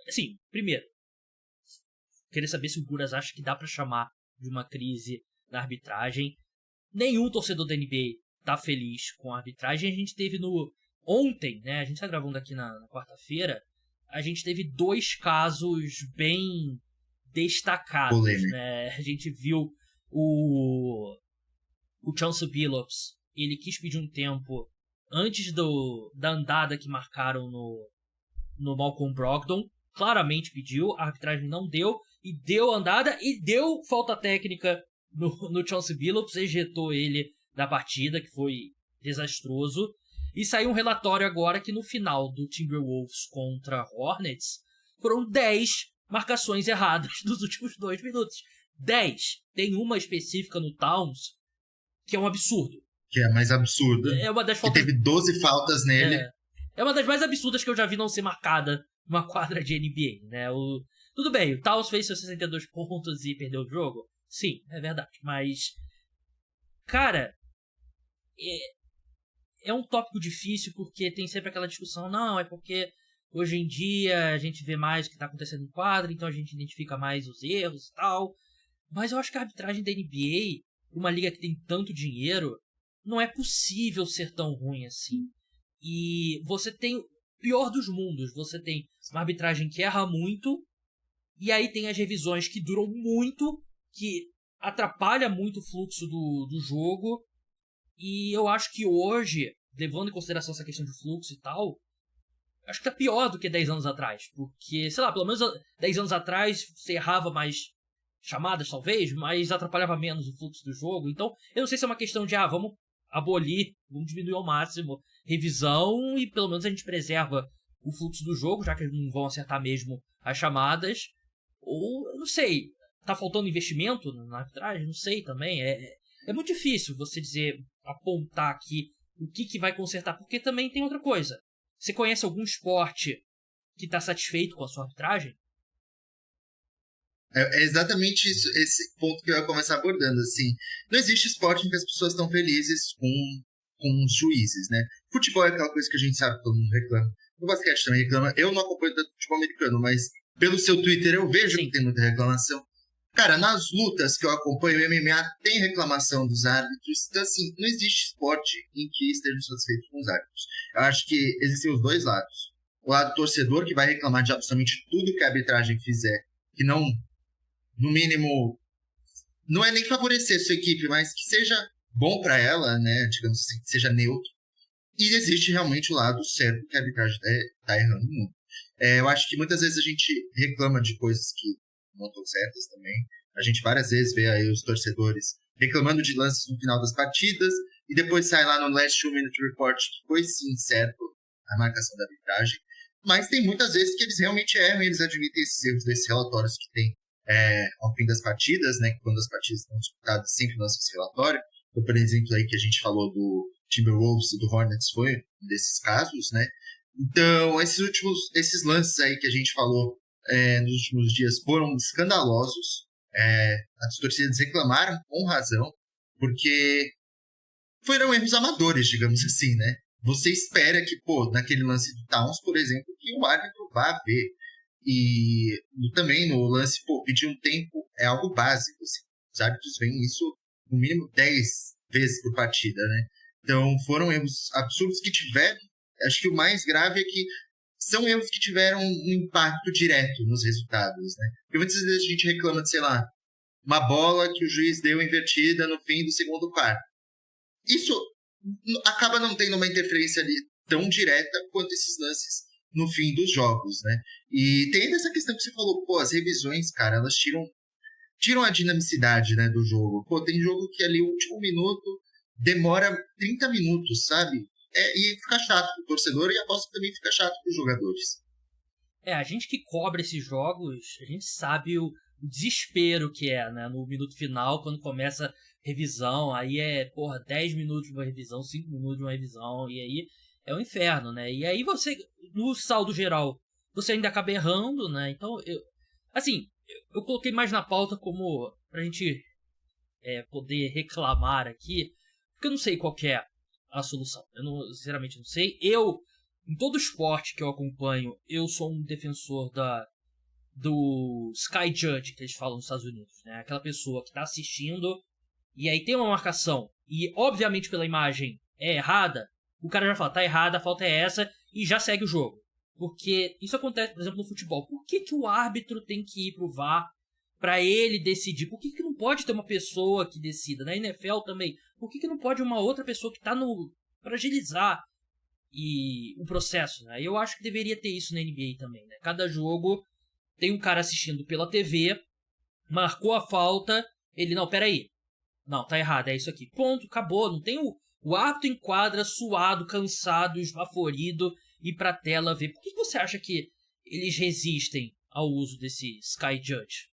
Assim, primeiro, queria saber se o Guras acha que dá pra chamar de uma crise na arbitragem. Nenhum torcedor da NBA tá feliz com a arbitragem. A gente teve ontem, né? A gente tá gravando aqui na quarta-feira. A gente teve 2 casos bem destacados, né? A gente viu o Chauncey Billups. Ele quis pedir um tempo antes da andada que marcaram no Malcolm Brogdon. Claramente pediu, a arbitragem não deu. E deu andada e deu falta técnica no Chauncey Billups, ejetou ele da partida, que foi desastroso. E saiu um relatório agora que no final do Timberwolves contra Hornets foram 10 marcações erradas nos últimos 2 minutos. 10. Tem uma específica no Towns que é um absurdo. Que é a mais absurda. É uma das faltas... Que teve 12 faltas nele. É uma das mais absurdas que eu já vi não ser marcada numa quadra de NBA, né? Tudo bem, o Towns fez seus 62 pontos e perdeu o jogo. Sim, é verdade. Mas, cara, é um tópico difícil porque tem sempre aquela discussão. Não, é porque hoje em dia a gente vê mais o que está acontecendo em quadra, então a gente identifica mais os erros e tal. Mas eu acho que a arbitragem da NBA, uma liga que tem tanto dinheiro, não é possível ser tão ruim assim. E você tem o pior dos mundos. Você tem uma arbitragem que erra muito, e aí tem as revisões que duram muito, que atrapalha muito o fluxo do jogo. E eu acho que hoje, levando em consideração essa questão de fluxo e tal, acho que tá pior do que 10 anos atrás. Porque, sei lá, pelo menos 10 anos atrás você errava mais chamadas, talvez, mas atrapalhava menos o fluxo do jogo. Então, eu não sei se é uma questão de, vamos abolir, vamos diminuir ao máximo revisão e pelo menos a gente preserva o fluxo do jogo, já que eles não vão acertar mesmo as chamadas. Ou, eu não sei, tá faltando investimento na arbitragem? Não sei também. É muito difícil você dizer, apontar aqui o que vai consertar, porque também tem outra coisa. Você conhece algum esporte que tá satisfeito com a sua arbitragem? É exatamente isso, esse ponto que eu ia começar abordando, assim. Não existe esporte em que as pessoas estão felizes com os juízes, né? Futebol é aquela coisa que a gente sabe que todo mundo reclama. O basquete também reclama. Eu não acompanho tanto futebol americano, mas pelo seu Twitter eu vejo que tem muita reclamação. Cara, nas lutas que eu acompanho, o MMA tem reclamação dos árbitros. Então, assim, não existe esporte em que estejam satisfeitos com os árbitros. Eu acho que existem os dois lados. O lado torcedor, que vai reclamar de absolutamente tudo que a arbitragem fizer, que não, no mínimo, não é nem favorecer a sua equipe, mas que seja bom para ela, né? Digamos assim, que seja neutro. E existe realmente o lado certo, que a arbitragem tá errando muito. Eu acho que muitas vezes a gente reclama de coisas que não estão certas também. A gente várias vezes vê aí os torcedores reclamando de lances no final das partidas e depois sai lá no Last 2 Minute Report que foi sim certo a marcação da arbitragem. Mas tem muitas vezes que eles realmente erram e eles admitem esses erros desses relatórios que tem ao fim das partidas, né? Quando as partidas estão disputadas, sempre lança esse relatório. Então, por exemplo, aí que a gente falou do Timberwolves e do Hornets foi um desses casos, né? Então, esses lances aí que a gente falou nos últimos dias foram escandalosos. As torcidas reclamaram com razão, porque foram erros amadores, digamos assim, né? Você espera que, naquele lance do Towns, por exemplo, que o árbitro vá ver. E também no lance, pedir um tempo é algo básico. Assim. Os árbitros veem isso no mínimo 10 vezes por partida, né? Então, foram erros absurdos que tiveram. Acho que o mais grave é que são erros que tiveram um impacto direto nos resultados, né? Porque muitas vezes a gente reclama de, sei lá, uma bola que o juiz deu invertida no fim do segundo quarto. Isso acaba não tendo uma interferência ali tão direta quanto esses lances no fim dos jogos, né? E tem ainda essa questão que você falou, as revisões, cara, elas tiram a dinamicidade, né, do jogo. Tem jogo que ali o último minuto demora 30 minutos, sabe? E fica chato pro torcedor e a aposta também fica chato pros jogadores. A gente que cobra esses jogos, a gente sabe o desespero que é, né? No minuto final, quando começa revisão, aí 10 minutos de uma revisão, 5 minutos de uma revisão, e aí é um inferno, né? E aí você, no saldo geral, você ainda acaba errando, né? Então, eu coloquei mais na pauta como pra gente poder reclamar aqui, porque eu não sei qual que é a solução. Eu sinceramente não sei. Em todo esporte que eu acompanho, eu sou um defensor do Sky Judge, que eles falam nos Estados Unidos, né? Aquela pessoa que tá assistindo e aí tem uma marcação e, obviamente, pela imagem é errada, o cara já fala, tá errada, a falta é essa, e já segue o jogo. Porque isso acontece, por exemplo, no futebol. Por que o árbitro tem que ir pro VAR pra ele decidir? Por que não pode ter uma pessoa que decida? Na NFL também. Por que não pode uma outra pessoa que tá pra agilizar o processo, né? Eu acho que deveria ter isso na NBA também, né? Cada jogo tem um cara assistindo pela TV, marcou a falta, ele, não, peraí. Não, tá errado, é isso aqui. Ponto, acabou. Não tem o árbitro em quadra, suado, cansado, esbaforido, ir pra tela ver. Por que você acha que eles resistem ao uso desse Sky Judge?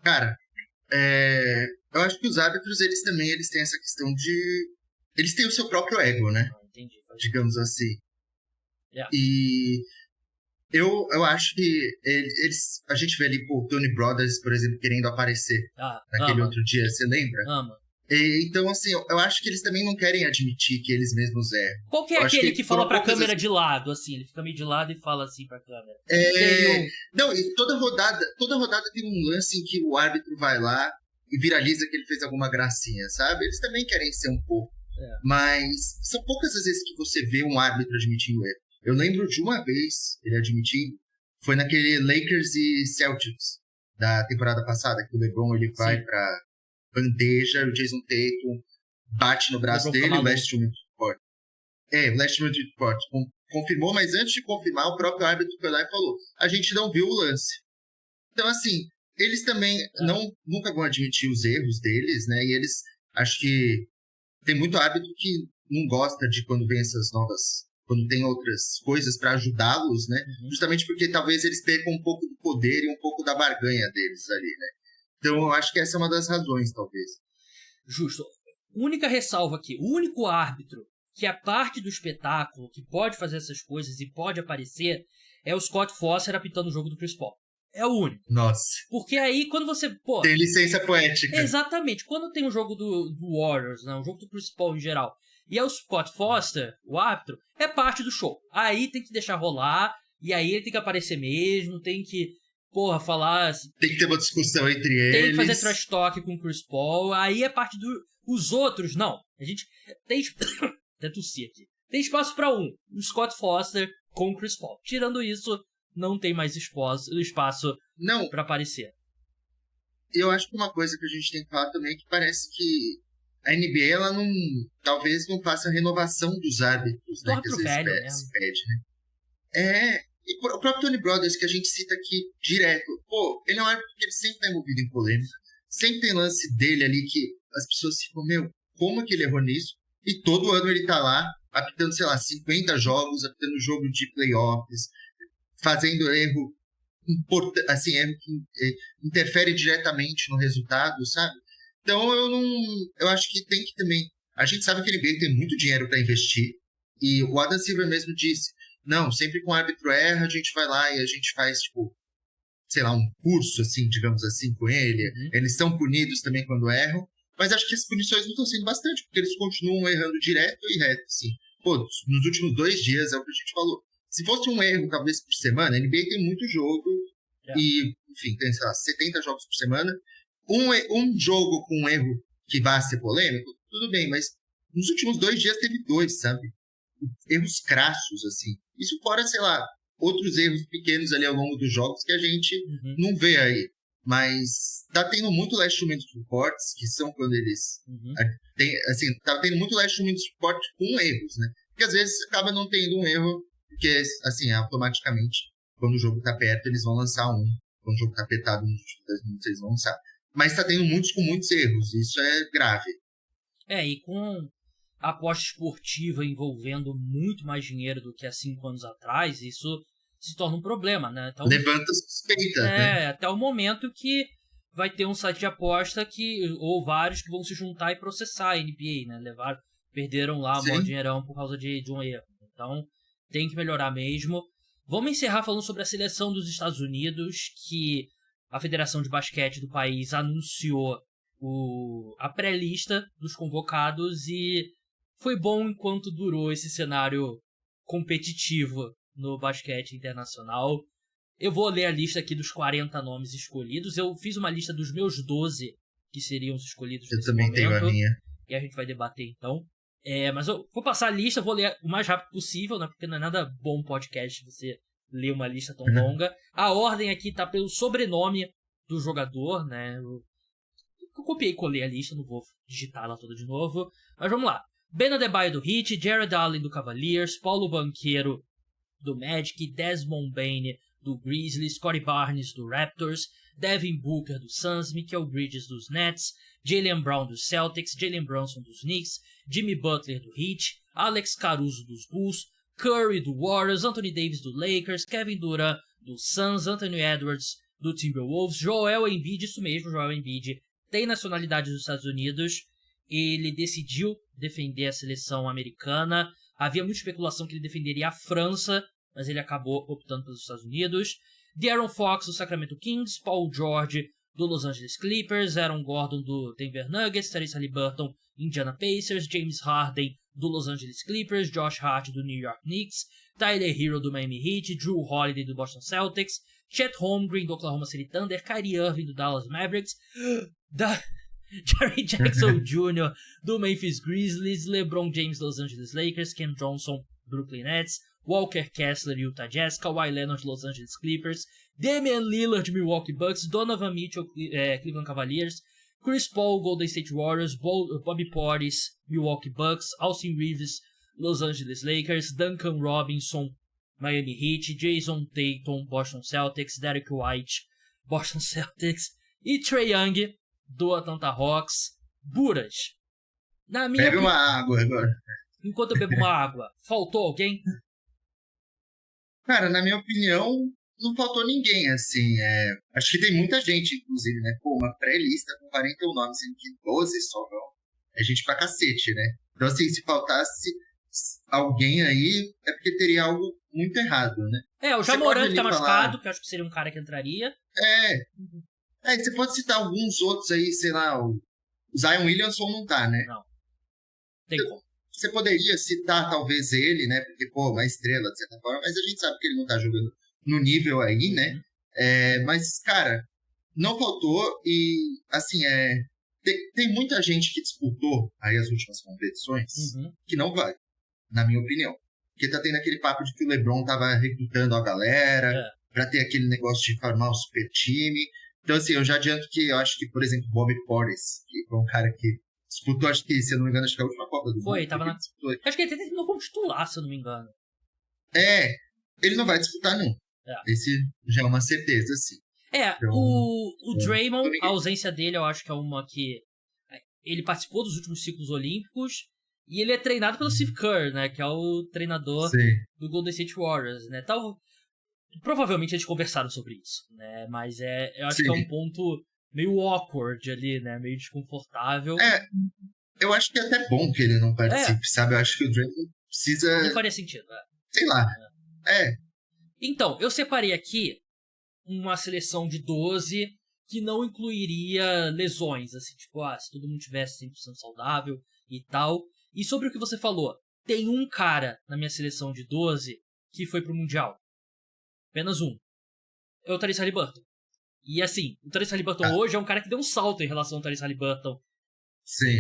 Cara, eu acho que os árbitros, eles têm essa questão de... Eles têm o seu próprio ego, né? Entendi. Digamos assim. Yeah. E eu acho que a gente vê ali, pô, Tony Brothers, por exemplo, querendo aparecer naquele outro dia, você lembra? Então, assim, eu acho que eles também não querem admitir que eles mesmos erram. Qual que é aquele que fala pra câmera de lado, assim? Ele fica meio de lado e fala assim pra câmera. Não, e toda rodada tem um lance em que o árbitro vai lá e viraliza que ele fez alguma gracinha, sabe? Eles também querem ser um pouco. Mas são poucas as vezes que você vê um árbitro admitindo erro. Eu lembro de uma vez ele admitindo, foi naquele Lakers e Celtics da temporada passada, que o LeBron ele vai pra bandeja, o Jason Tatum bate no braço dele, o Last Minute Report. O Last Minute Report confirmou, mas antes de confirmar, o próprio árbitro foi lá e falou: a gente não viu o lance. Então, assim, eles também nunca vão admitir os erros deles, né? E eles, acho que tem muito árbitro que não gosta de quando vem essas novas, quando tem outras coisas para ajudá-los, né? Justamente porque talvez eles percam um pouco do poder e um pouco da barganha deles ali, né? Então, eu acho que essa é uma das razões, talvez. Justo. Única ressalva aqui. O único árbitro que é parte do espetáculo, que pode fazer essas coisas e pode aparecer, é o Scott Foster apitando o jogo do Chris Paul. É o único. Nossa. Porque aí, quando você... tem licença poética. Exatamente. Quando tem o jogo do Warriors, né, o jogo do Chris Paul em geral, e é o Scott Foster, o árbitro, é parte do show. Aí tem que deixar rolar, e aí ele tem que aparecer mesmo, tem que... falar... Tem que ter uma discussão entre eles. Tem que fazer trash talk com o Chris Paul. Aí é parte do... Os outros, não. A gente tem... Até tossi aqui. Tem espaço pra o Scott Foster com o Chris Paul. Tirando isso, não tem mais espaço pra aparecer. Eu acho que uma coisa que a gente tem que falar também é que parece que a NBA, ela talvez não faça a renovação dos árbitros, né? Que às vezes se pede, né? E o próprio Tony Brothers, que a gente cita aqui direto, ele é um árbitro que ele sempre tá envolvido em polêmica, sempre tem lance dele ali que as pessoas ficam, como é que ele errou nisso? E todo ano ele tá lá, apitando, 50 jogos, apitando jogo de playoffs, fazendo erro erro que interfere diretamente no resultado, sabe? Então eu acho que tem que também, a gente sabe que a NBA tem muito dinheiro para investir, e o Adam Silver mesmo disse, não, sempre que um árbitro erra, a gente vai lá e a gente faz, um curso, assim, digamos assim, com ele. Eles são punidos também quando erram, mas acho que as punições não estão sendo bastante, porque eles continuam errando direto e reto, assim. Nos últimos 2 dias, é o que a gente falou. Se fosse um erro, talvez, por semana, a NBA tem muito jogo, e, enfim, tem, 70 jogos por semana. Um jogo com um erro que vá ser polêmico, tudo bem, mas nos últimos 2 dias teve 2, sabe? Erros crassos, assim. Isso fora, outros erros pequenos ali ao longo dos jogos que a gente não vê aí. Mas tá tendo muito last minute reports, que são quando eles... tá tendo muito last minute report com erros, né? Porque às vezes acaba não tendo um erro, porque, automaticamente, quando o jogo tá perto, eles vão lançar um. Quando o jogo tá apertado nos últimos 10 minutos, eles vão lançar. Mas tá tendo muitos com muitos erros. Isso é grave. E com a aposta esportiva envolvendo muito mais dinheiro do que há 5 anos atrás, isso se torna um problema, né? Então, levanta suspeita, né? Até o momento que vai ter um site de aposta ou vários que vão se juntar e processar a NBA, né? Perderam lá um dinheirão por causa de um erro. Então, tem que melhorar mesmo. Vamos encerrar falando sobre a seleção dos Estados Unidos, que a Federação de Basquete do país anunciou a pré-lista dos convocados e foi bom enquanto durou esse cenário competitivo no basquete internacional. Eu vou ler a lista aqui dos 40 nomes escolhidos. Eu fiz uma lista dos meus 12 que seriam os escolhidos nesse momento. Eu também tenho a minha. E a gente vai debater então. Mas eu vou passar a lista, vou ler o mais rápido possível, né? Porque não é nada bom podcast você ler uma lista tão longa. A ordem aqui tá pelo sobrenome do jogador, né? Eu copiei e colei a lista, não vou digitar ela toda de novo. Mas vamos lá. Ben Adebayo do Heat, Jared Allen do Cavaliers, Paulo Banchero do Magic, Desmond Bane do Grizzlies, Scottie Barnes, do Raptors, Devin Booker, do Suns, Mikal Bridges, dos Nets, Jaylen Brown, dos Celtics, Jalen Brunson, dos Knicks, Jimmy Butler, do Heat, Alex Caruso, dos Bulls, Curry, do Warriors, Anthony Davis, do Lakers, Kevin Durant, do Suns, Anthony Edwards, do Timberwolves, Joel Embiid, isso mesmo, Joel Embiid tem nacionalidade dos Estados Unidos, ele decidiu defender a seleção americana, havia muita especulação que ele defenderia a França, mas ele acabou optando pelos Estados Unidos. De'Aaron Fox, do Sacramento Kings, Paul George, do Los Angeles Clippers, Aaron Gordon, do Denver Nuggets, Tyrese Haliburton, Indiana Pacers, James Harden, do Los Angeles Clippers, Josh Hart, do New York Knicks, Tyler Hero, do Miami Heat, Drew Holiday, do Boston Celtics, Chet Holmgren, do Oklahoma City Thunder, Kyrie Irving, do Dallas Mavericks, Jerry Jackson Jr., do Memphis Grizzlies, LeBron James, Los Angeles Lakers, Cam Johnson, Brooklyn Nets, Walker Kessler, Utah Jazz, Kawhi Leonard, Los Angeles Clippers, Damian Lillard, Milwaukee Bucks, Donovan Mitchell, Cleveland Cavaliers, Chris Paul, Golden State Warriors, Bobby Portis, Milwaukee Bucks, Austin Reeves, Los Angeles Lakers, Duncan Robinson, Miami Heat, Jason Tatum, Boston Celtics, Derek White, Boston Celtics e Trae Young, do Atlanta Hawks. Buras, na minha Bebe uma água agora. Enquanto eu bebo uma água, faltou alguém? Cara, na minha opinião, não faltou ninguém, assim. Acho que tem muita gente, inclusive, né? Pô, uma pré-lista com 41 nomes, sendo que 12 só, não. É gente pra cacete, né? Então, assim, se faltasse alguém aí, é porque teria algo muito errado, né? O Jamoran que tá machucado, que eu acho que seria um cara que entraria. Você pode citar alguns outros aí, sei lá, o Zion Williamson não tá, né? Não. Tem como. Você poderia citar, talvez, ele, né? Porque, pô, uma estrela, de certa forma, mas a gente sabe que ele não tá jogando no nível aí, né? Mas, cara, não faltou e, assim, tem muita gente que disputou aí as últimas competições que não vai, na minha opinião. Porque tá tendo aquele papo de que o LeBron tava recrutando a galera pra ter aquele negócio de formar um super time. Então, assim, eu já adianto que eu acho que, por exemplo, Bobby Portis, que foi um cara que disputou, acho que, se eu não me engano, acho que a última Copa do Mundo. Foi, tava na... Acho que ele até terminou como titular, se eu não me engano. Ele não vai disputar, não. Esse já é uma certeza, sim. Então, o Draymond, a ausência dele, eu acho que é uma que... Ele participou dos últimos ciclos olímpicos e ele é treinado pelo Steve Kerr, né? Que é o treinador do Golden State Warriors, né? Provavelmente eles conversaram sobre isso, né? Mas eu acho que é um ponto meio awkward ali, né? Meio desconfortável. Eu acho que é até bom que ele não participe, sabe? Eu acho que o Draymond precisa... Não faria sentido, Sei lá. Então, eu separei aqui uma seleção de 12 que não incluiria lesões, assim, tipo, se todo mundo tivesse 100% saudável e tal. E sobre o que você falou, tem um cara na minha seleção de 12 que foi pro Mundial. Apenas um. É o Tyrese Haliburton. E assim, o Tyrese Haliburton hoje é um cara que deu um salto em relação ao Tyrese Haliburton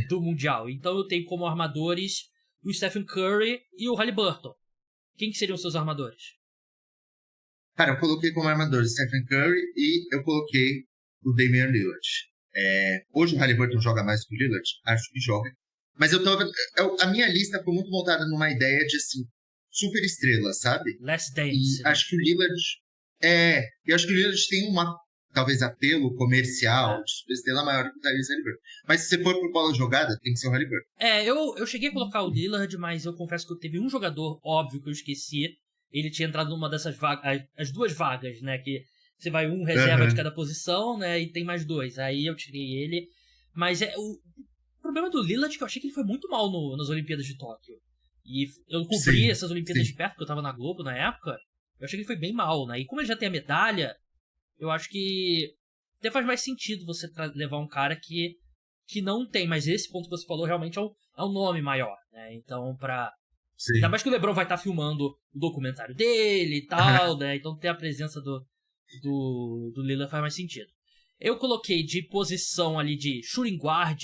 do Mundial. Então eu tenho como armadores o Stephen Curry e o Haliburton. Quem que seriam os seus armadores? Cara, eu coloquei como armador o Stephen Curry e eu coloquei o Damian Lillard. Hoje o Haliburton joga mais que o Lillard? Acho que joga. Mas a minha lista foi muito montada numa ideia de, assim, super estrela, sabe? Last Dance. E acho que o Lillard... eu acho que o Lillard tem talvez, apelo comercial de super estrela maior que o Tyrese Haliburton. Mas se você for por bola jogada, tem que ser o Haliburton. Eu cheguei a colocar o Lillard, mas eu confesso que teve um jogador, óbvio, que eu esqueci. Ele tinha entrado numa dessas vagas, as duas vagas, né? Que você vai um reserva de cada posição, né? E tem mais dois. Aí eu tirei ele. Mas o problema do Lillard é que eu achei que ele foi muito mal nas Olimpíadas de Tóquio. E eu cobri essas Olimpíadas de perto, porque eu tava na Globo na época. Eu achei que ele foi bem mal, né? E como ele já tem a medalha, eu acho que até faz mais sentido você levar um cara que não tem. Mas esse ponto que você falou realmente é um nome maior, né? Então, ainda mais que o LeBron vai estar filmando o documentário dele e tal, né? Então ter a presença do Lillard faz mais sentido. Eu coloquei de posição ali de shooting guard,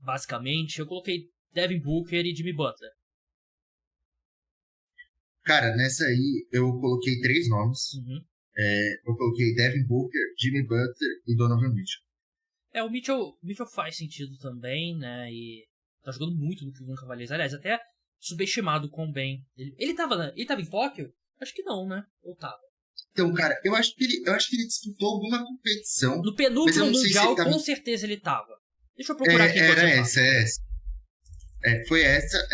basicamente, eu coloquei Devin Booker e Jimmy Butler. Cara, nessa aí eu coloquei 3 nomes. Eu coloquei Devin Booker, Jimmy Butler e Donovan Mitchell. O Mitchell faz sentido também, né? E tá jogando muito no Cleveland Cavaliers. Aliás, até subestimado com bem. Ele tava em Tóquio? Acho que não, né? Ou tava? Então, cara, eu acho que ele disputou alguma competição, No mas eu penúltimo não sei se ele mundial, tava... com certeza ele tava. Deixa eu procurar aqui enquanto Era você fala. essa. Foi essa.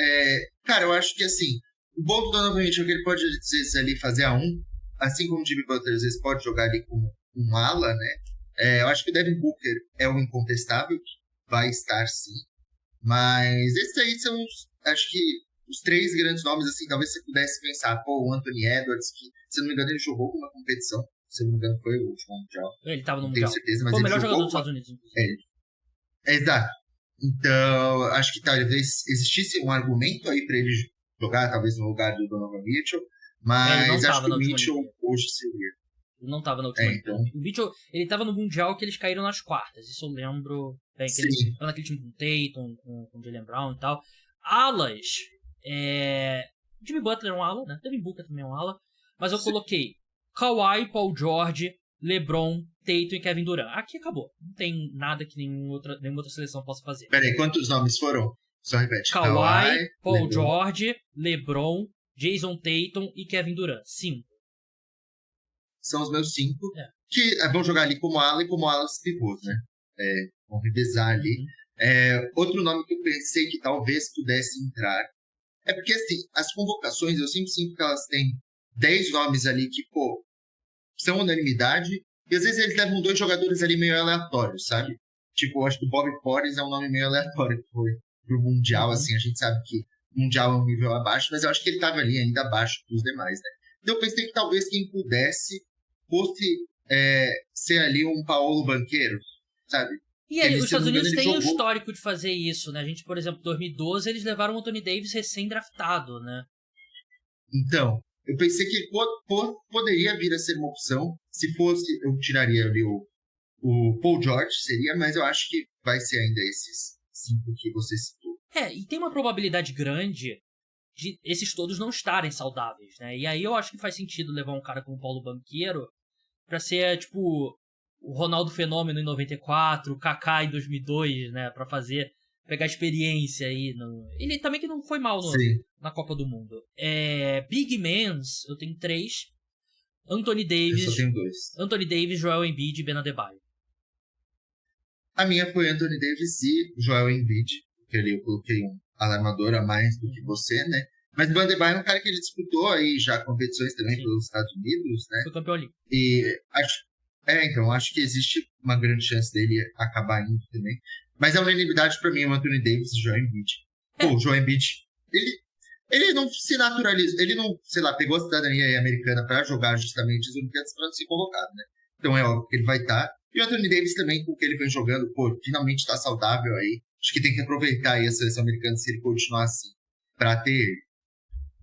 Cara, eu acho que assim, o bom do Donovan Mitchell é que ele pode, às vezes, ali fazer a um, assim como o Jimmy Butler, às vezes, pode jogar ali com um ala, né? Eu acho que o Devin Booker é o incontestável, que vai estar sim. Mas esses aí são, acho que, os três grandes nomes, assim, talvez você pudesse pensar, pô, o Anthony Edwards, que, se eu não me engano, ele jogou com uma competição, se eu não me engano, foi o último mundial. Ele tava no Não mundial. tenho certeza, mas Foi o ele melhor jogador jogou dos Estados Unidos. Exato. Então, acho que talvez existisse um argumento aí para ele jogar, talvez no lugar do Donovan Mitchell, Ele não mas acho tava que na o última Mitchell Olimpíada. hoje seria. Ele não tava na última Então, Olimpíada. O Mitchell, ele tava no mundial que eles caíram nas quartas. Isso eu lembro bem. Que ele sim. tava naquele time com o Tatum, com o Jaylen Brown e tal. Alas. Jimmy Butler é um ala, né? Devin Booker também é um ala. Mas eu coloquei Kawhi, Paul George, LeBron, Tatum e Kevin Durant. Aqui acabou. Não tem nada que nenhuma outra seleção possa fazer. Peraí, quantos nomes foram? Só repete. Kawhi, Paul LeBron. George, LeBron, Jason Tatum e Kevin Durant. 5. São os meus 5. Que vão jogar ali como ala e como alas pivôs, né? Vão revezar ali. Outro nome que eu pensei que talvez pudesse entrar. É porque, assim, as convocações, eu sempre sinto que elas têm 10 nomes ali que, pô, são unanimidade. E às vezes eles levam 2 jogadores ali meio aleatórios, sabe? Tipo, eu acho que o Bobby Portis é um nome meio aleatório que foi pro Mundial, assim. A gente sabe que o Mundial é um nível abaixo, mas eu acho que ele tava ali ainda abaixo dos demais, né? Então eu pensei que talvez quem pudesse fosse ser ali um Paolo Banchero, sabe? E aí, os Estados Unidos têm jogou... o histórico de fazer isso, né? A gente, por exemplo, em 2012, eles levaram o Anthony Davis recém-draftado, né? Então, eu pensei que ele poderia vir a ser uma opção. Se fosse, eu tiraria ali o Paul George, seria, mas eu acho que vai ser ainda esses 5 que você citou. E tem uma probabilidade grande de esses todos não estarem saudáveis, né? E aí eu acho que faz sentido levar um cara como o Paulo Banchero pra ser, tipo, o Ronaldo Fenômeno em 94, o Kaká em 2002, né? Pra pegar experiência aí. Ele também que não foi mal na Copa do Mundo. Big Mans, eu tenho 3. Anthony Davis. Eu só tenho 2. Anthony Davis, Joel Embiid e Ben Adebayo. A minha foi Anthony Davis e Joel Embiid, porque ali eu coloquei um alarmador a mais do que você, né? Mas o Ben Adebayo é um cara que ele disputou aí já competições também pelos Estados Unidos, né? Foi campeão olímpico. E acho que existe uma grande chance dele acabar indo também. Mas a unanimidade pra mim é o Anthony Davis e o Joel Embiid. O Joel Embiid, ele não se naturalizou, ele não, sei lá, pegou a cidadania americana pra jogar justamente as Olimpíadas pra não ser convocado, né? Então é óbvio que ele vai estar. E o Anthony Davis também, com o que ele vem jogando, finalmente tá saudável aí. Acho que tem que aproveitar aí a seleção americana se ele continuar assim, pra ter ele.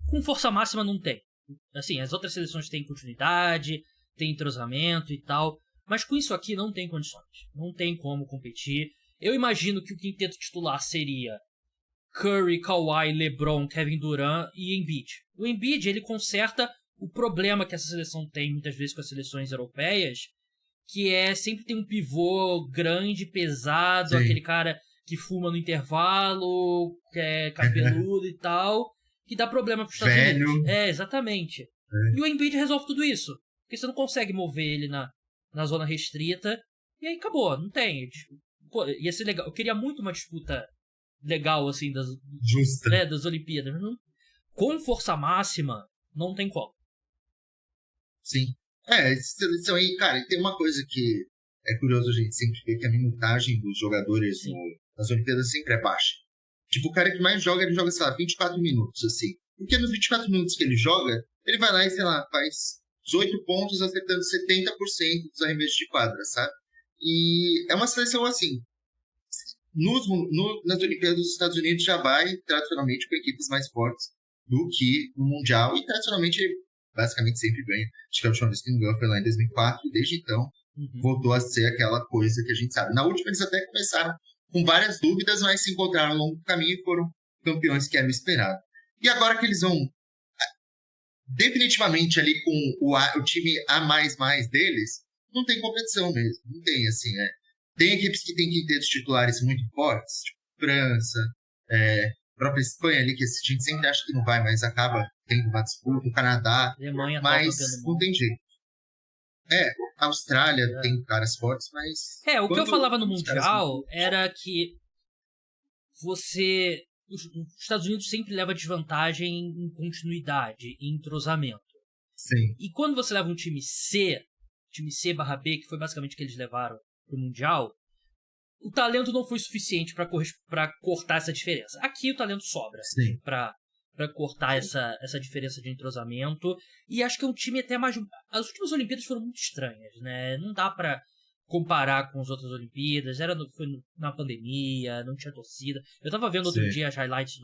Com força máxima não tem. Assim, as outras seleções têm continuidade, tem entrosamento e tal, mas com isso aqui não tem condições. Não tem como competir. Eu imagino que o quinteto titular seria Curry, Kawhi, LeBron, Kevin Durant e Embiid. O Embiid, ele conserta o problema que essa seleção tem muitas vezes com as seleções europeias, que sempre tem um pivô grande, pesado, Sim. aquele cara que fuma no intervalo, que é cabeludo e tal, que dá problema pros Estados Velho. Unidos. Exatamente. E o Embiid resolve tudo isso. Porque você não consegue mover ele na zona restrita. E aí acabou, não tem. Pô, ia ser legal. Eu queria muito uma disputa legal, assim, Justa. das Olimpíadas. Com força máxima, não tem como. Sim. Essa seleção aí, cara, e tem uma coisa que é curioso a gente sempre ver, que a minutagem dos jogadores nas Olimpíadas sempre é baixa. Tipo, o cara que mais joga, ele joga, sei lá, 24 minutos, assim. Porque nos 24 minutos que ele joga, ele vai lá e, sei lá, faz 18 pontos, acertando 70% dos arremessos de quadra, sabe? E é uma seleção assim. Nas Olimpíadas dos Estados Unidos já vai, tradicionalmente, com equipes mais fortes do que no Mundial. E, tradicionalmente, basicamente sempre ganha. Acho que a última vez que não ganhou foi lá em 2004. E desde então, voltou a ser aquela coisa que a gente sabe. Na última, eles até começaram com várias dúvidas, mas se encontraram ao longo do caminho e foram campeões que eram esperados. E agora que eles vão definitivamente ali com o time A++ deles, não tem competição mesmo. Não tem, assim, Tem equipes que têm quintetos titulares muito fortes, tipo França, própria Espanha ali, que a gente sempre acha que não vai, mas acaba tendo uma disputa, o Canadá, Alemanha, mas não tem jeito. A Austrália tem caras fortes, mas... O que eu falava no os caras Mundial era que os Estados Unidos sempre leva desvantagem em continuidade, em entrosamento. Sim. E quando você leva um time C/B, que foi basicamente o que eles levaram pro Mundial, o talento não foi suficiente pra cortar essa diferença. Aqui o talento sobra pra cortar essa diferença de entrosamento. E acho que é um time até mais... As últimas Olimpíadas foram muito estranhas, né? Não dá pra comparar com as outras Olimpíadas. Foi na pandemia, não tinha torcida. Eu tava vendo outro dia as highlights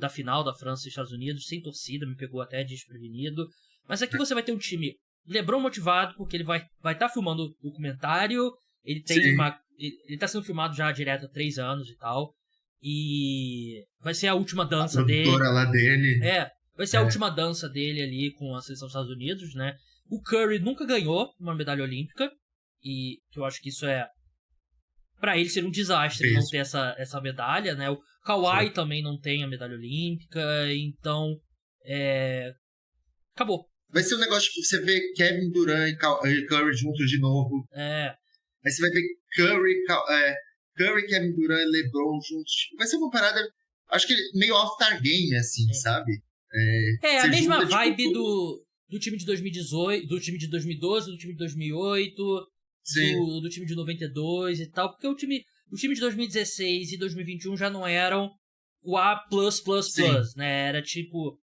da final da França e Estados Unidos, sem torcida, me pegou até desprevenido. Mas aqui você vai ter um time LeBron motivado, porque ele vai estar filmando o documentário. Ele tá sendo filmado já direto há 3 anos e tal. E vai ser a última dança dele. Lá dele. Vai ser a última dança dele ali com a seleção dos Estados Unidos, né? O Curry nunca ganhou uma medalha olímpica. E que eu acho que isso pra ele seria um desastre não ter essa medalha, né? O Kawhi também não tem a medalha olímpica. Então, acabou. Vai ser um negócio tipo, você vê Kevin Durant e Curry juntos de novo. Aí você vai ver Curry, Kevin Durant e LeBron juntos. Tipo, vai ser uma parada, acho que meio off-star game, assim, sabe? A mesma vibe do time de 2018, do time de 2012, do time de 2008, do time de 92 e tal. Porque o time de 2016 e 2021 já não eram o A+++, né? Era tipo...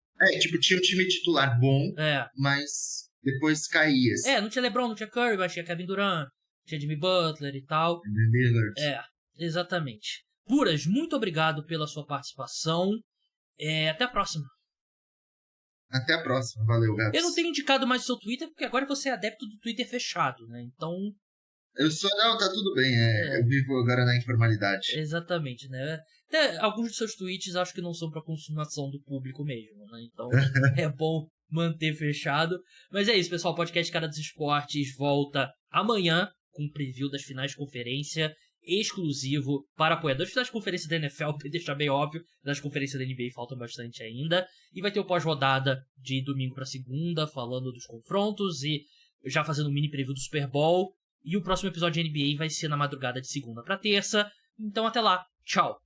tinha um time titular bom, mas depois caía. Não tinha LeBron, não tinha Curry, mas tinha Kevin Durant, tinha Jimmy Butler e tal. Exatamente. Buras, muito obrigado pela sua participação. Até a próxima. Até a próxima. Valeu, Gabs. Eu não tenho indicado mais o seu Twitter, porque agora você é adepto do Twitter fechado, né? Então... Não, tá tudo bem. Eu vivo agora na informalidade. Exatamente, né? Até alguns dos seus tweets acho que não são pra consumação do público mesmo, né? Então é bom manter fechado. Mas é isso, pessoal. O podcast Cara dos Esportes volta amanhã com um preview das finais de conferência exclusivo para apoiadores. Finais de conferência da NFL, pra deixar bem óbvio. Das conferências da NBA faltam bastante ainda. E vai ter o pós-rodada de domingo pra segunda, falando dos confrontos e já fazendo um mini preview do Super Bowl. E o próximo episódio de NBA vai ser na madrugada de segunda pra terça. Então até lá. Tchau.